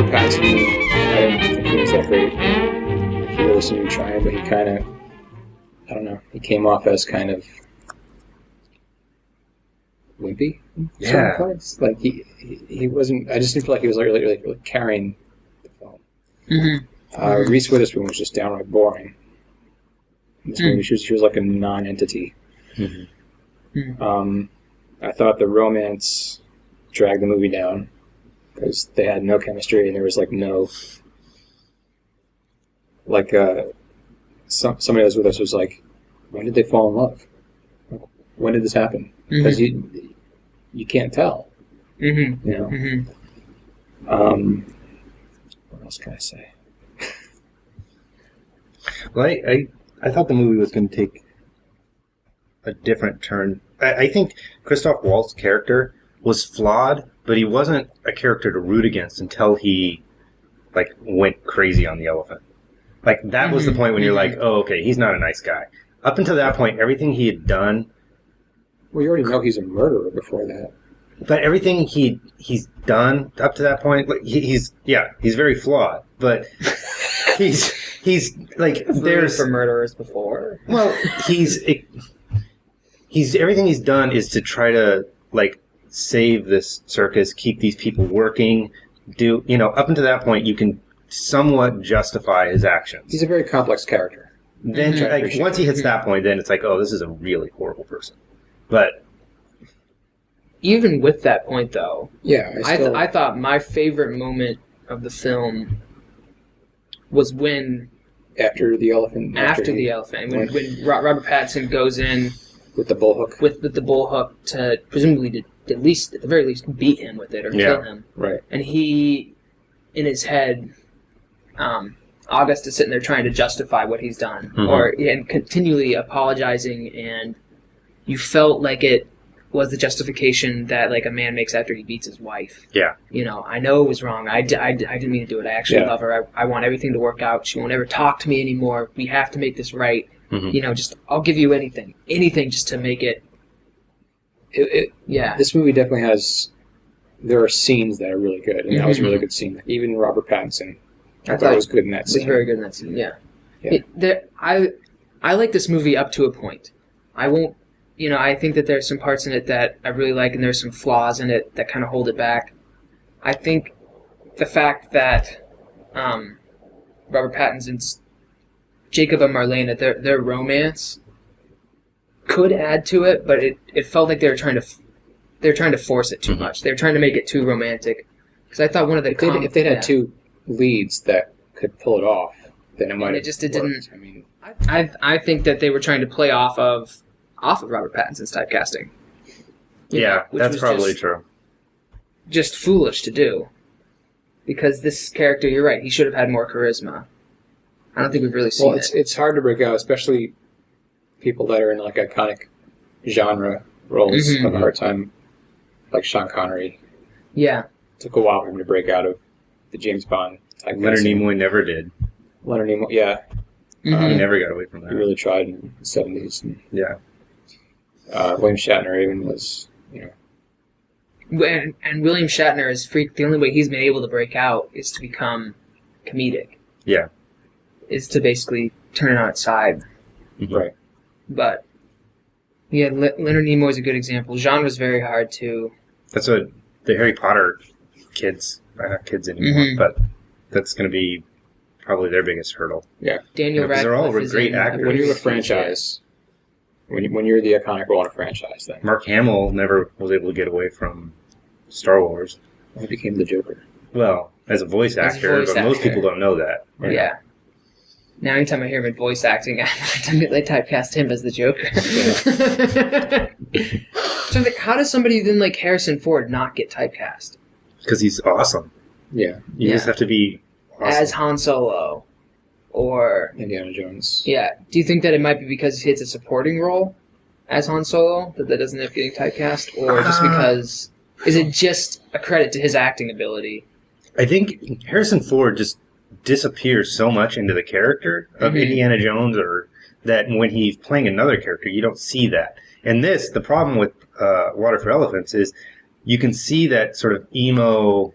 Robert Pattinson, I didn't think he was that great. He really seemed to be trying, but he kind of, I don't know, he came off as kind of wimpy. Yeah. Like he wasn't. I just didn't feel like he was really carrying the film. Mm-hmm. Reese Witherspoon was just downright boring. In this movie, she was like a non-entity. I thought the romance dragged the movie down because they had no chemistry and there was like no somebody that was with us was like, when did they fall in love? When did this happen? Because you can't tell. You know. What else can I say? Well, I thought the movie was going to take a different turn. I think Christoph Waltz's character was flawed, but he wasn't a character to root against until he went crazy on the elephant. Like that was the point when you're like, oh, okay, he's not a nice guy. Up until that point, everything he had done. Well, you already know he's a murderer before that. But everything he's done up to that point, like he's very flawed. But he's like there's for murderers before. Well, he's everything he's done is to try to save this circus, keep these people working. Up until that point, you can somewhat justify his actions. He's a very complex character. Then, once he hits that point, then it's like, oh, this is a really horrible person. But even with that point, though, yeah, I thought my favorite moment of the film was when after the elephant, when Robert Pattinson goes in with the bullhook, with the bullhook to presumably at the very least beat him with it or kill him, right? And he, in his head, August is sitting there trying to justify what he's done, and continually apologizing, and you felt like it was the justification that a man makes after he beats his wife. Yeah. I know it was wrong. I didn't mean to do it. I actually love her. I want everything to work out. She won't ever talk to me anymore. We have to make this right. Just I'll give you anything just to make it. Yeah. This movie definitely has. There are scenes that are really good, and that was a really good scene. Even Robert Pattinson, I thought was good in that scene. Was very good in that scene. Yeah. I like this movie up to a point. I won't. I think that there's some parts in it that I really like, and there's some flaws in it that kind of hold it back. I think the fact that Robert Pattinson's Jacob and Marlena, their romance could add to it, but it felt like they were trying to force it too much. They were trying to make it too romantic. Because I thought one of the if they'd had two leads that could pull it off, then it might. It didn't. I mean, I think that they were trying to play off of Robert Pattinson's typecasting. Yeah, that's probably true. Just foolish to do. Because this character, you're right, he should have had more charisma. I don't think we've really seen it. It's hard to break out, especially people that are in iconic genre roles have a hard time, like Sean Connery. Yeah. It took a while for him to break out of the James Bond type. Leonard Nimoy never did. Leonard Nimoy, yeah. He never got away from that. He really tried in the 70s. And, yeah. William Shatner even was, And William Shatner is the only way he's been able to break out is to become comedic. Yeah. Is to basically turn it on its side. Right. But, yeah, Leonard Nimoy is a good example. Genre's very hard to... That's what the Harry Potter kids, not kids anymore, but that's going to be probably their biggest hurdle. Yeah. Daniel Radcliffe they're all great actors. When you're a franchise... When you're the iconic role in a franchise, then Mark Hamill never was able to get away from Star Wars. He became the Joker. Well, as a voice actor, but most people don't know that. Right? Yeah. Now, anytime I hear him in voice acting, I immediately typecast him as the Joker. So, how does somebody then like Harrison Ford not get typecast? Because he's awesome. Yeah. You just have to be awesome. As Han Solo. Or Indiana Jones. Yeah. Do you think that it might be because it's a supporting role as Han Solo that doesn't end up getting typecast, or just because is it just a credit to his acting ability? I think Harrison Ford just disappears so much into the character of Indiana Jones, or that when he's playing another character, you don't see that. And the problem with Water for Elephants is you can see that sort of emo,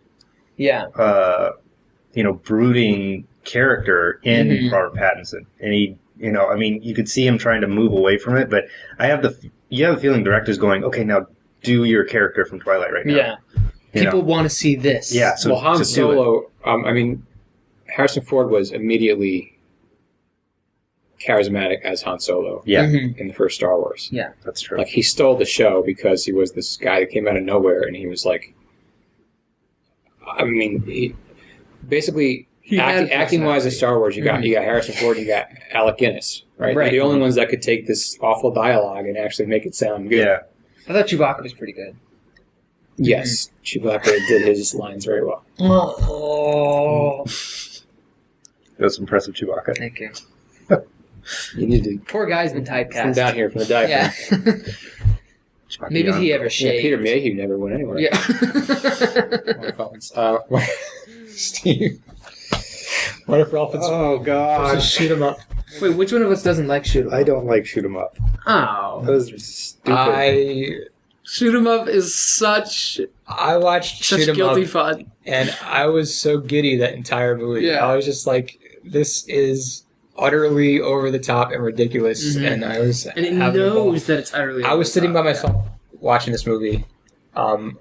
brooding character in Robert Pattinson. And he, you could see him trying to move away from it, but you have the feeling the director's going, okay, now do your character from Twilight right now. Yeah. People want to see this. Yeah. So Han Solo, Harrison Ford was immediately charismatic as Han Solo. Yeah. In the first Star Wars. Yeah. That's true. Like, he stole the show because he was this guy that came out of nowhere, and he was like, acting-wise as Star Wars, you got Harrison Ford, you got Alec Guinness, right? They're the only ones that could take this awful dialogue and actually make it sound good. Yeah. I thought Chewbacca was pretty good. Yes, Chewbacca did his lines very well. Oh. That was impressive, Chewbacca. Thank you. You need to... Poor guy's been typecast. From down here, from the diaphragm. Yeah. Maybe he ever shaved. Peter Mayhew never went anywhere. Yeah. Steve. What if Ralph Oh, God. Just shoot him up? Wait, which one of us doesn't like shoot 'em up? I don't like shoot 'em up. Oh. That was stupid. Shoot 'em up is such watched Shoot 'em guilty up, fun. and I was so giddy that entire movie. Yeah. I was just like, this is utterly over the top and ridiculous, and I was and it knows that it's utterly I was sitting by myself watching this movie on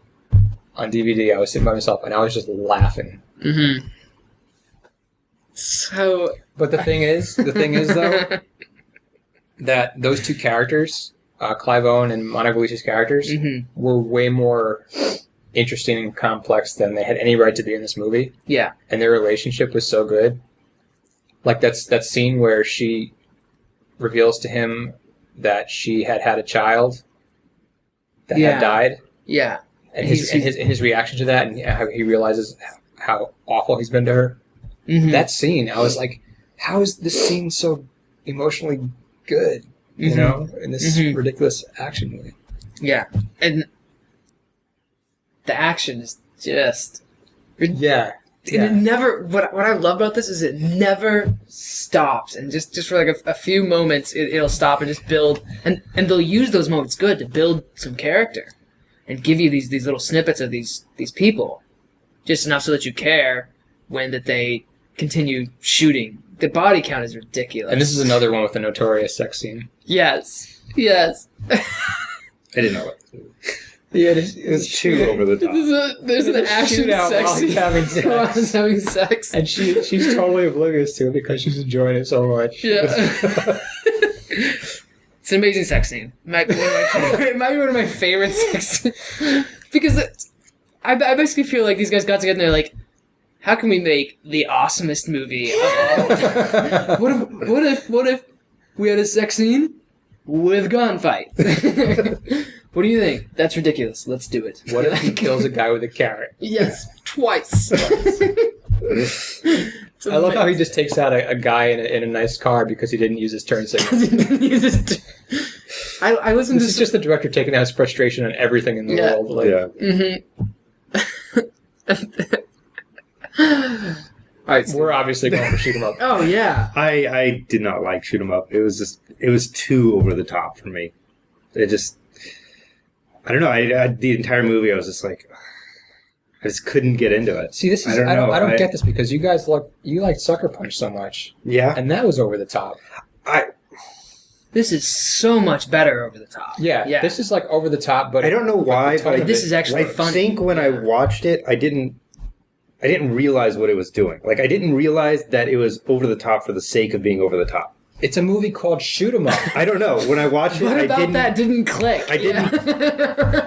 DVD. I was sitting by myself, and I was just laughing. Mm-hmm. So, but the thing is though, that those two characters, Clive Owen and Monica Bellucci's characters, were way more interesting and complex than they had any right to be in this movie. Yeah. And their relationship was so good. Like that scene where she reveals to him that she had a child that had died. Yeah. And his reaction to that, and how he realizes how awful he's been to her. Mm-hmm. That scene, I was like, how is this scene so emotionally good? You know, in this ridiculous action movie. Yeah. And the action is just... Yeah. And it never... What I love about this is it never stops. And just for like a few moments, it'll stop and just build... And they'll use those moments good to build some character. And give you these little snippets of these people. Just enough so that you care when that they continue shooting. The body count is ridiculous. And this is another one with a notorious sex scene. Yes. Yes. I didn't know it. Yeah, it was too over the top. There's an action sex scene while he's having sex. And she's totally oblivious to it because she's enjoying it so much. Yeah. It's an amazing sex scene. It might be one of my favorite sex scenes. Because I basically feel like these guys got together and they're like, how can we make the awesomest movie of all time? What if we had a sex scene with gunfight? What do you think? That's ridiculous. Let's do it. What if he kills a guy with a carrot? Yes, twice. I love how he just takes out a guy in a nice car because he didn't use his turn signal. I listened This is just the director taking out his frustration on everything in the world. Like, All right, we're obviously going to shoot him up. Oh yeah. I did not like shoot 'em up. It was too over the top for me. It just, I don't know. The entire movie, I was just like, I just couldn't get into it. See, this is I don't get this because you guys like Sucker Punch so much. Yeah, and that was over the top. This is so much better over the top. Yeah. This is like over the top, but I don't know why. But this is actually funny. I think when I watched it, I didn't realize what it was doing. Like, I didn't realize that it was over the top for the sake of being over the top. It's a movie called Shoot 'em Up. I don't know. When I watched it, what about that didn't click? I didn't.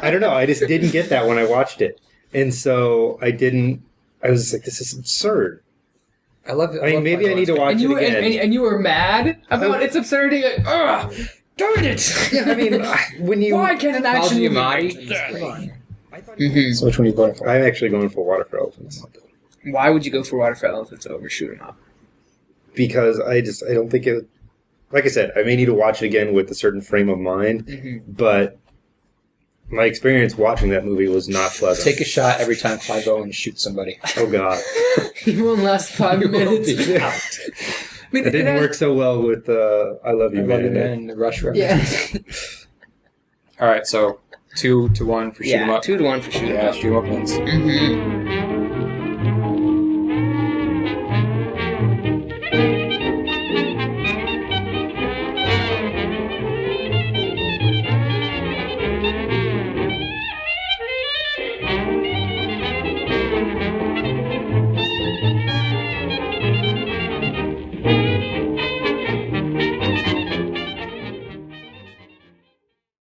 I don't know. I just didn't get that when I watched it, and so I didn't. I was just like, "This is absurd." I love it. I mean, maybe I need to watch it again. And you were mad about its absurdity. Ugh, darn it! Yeah, I mean, why can't an action movie make that? Come on. Mm-hmm. So which one are you going for? I'm actually going for Water for Elephants. Why would you go for Water for Elephants over Shoot 'em Up? Because I don't think it. Like I said, I may need to watch it again with a certain frame of mind, but my experience watching that movie was not pleasant. Take a shot every time Clive Owen shoots somebody. Oh, God. He won't last 5 minutes. Yeah. I mean, it didn't work so well with I Love You, Man. And the Rush reference. Yeah. All right, so 2-1 for Shoot 'em Up. 2-1 for Shoot 'em Up. Yeah, Shoot 'em Up wins. Mm-hmm.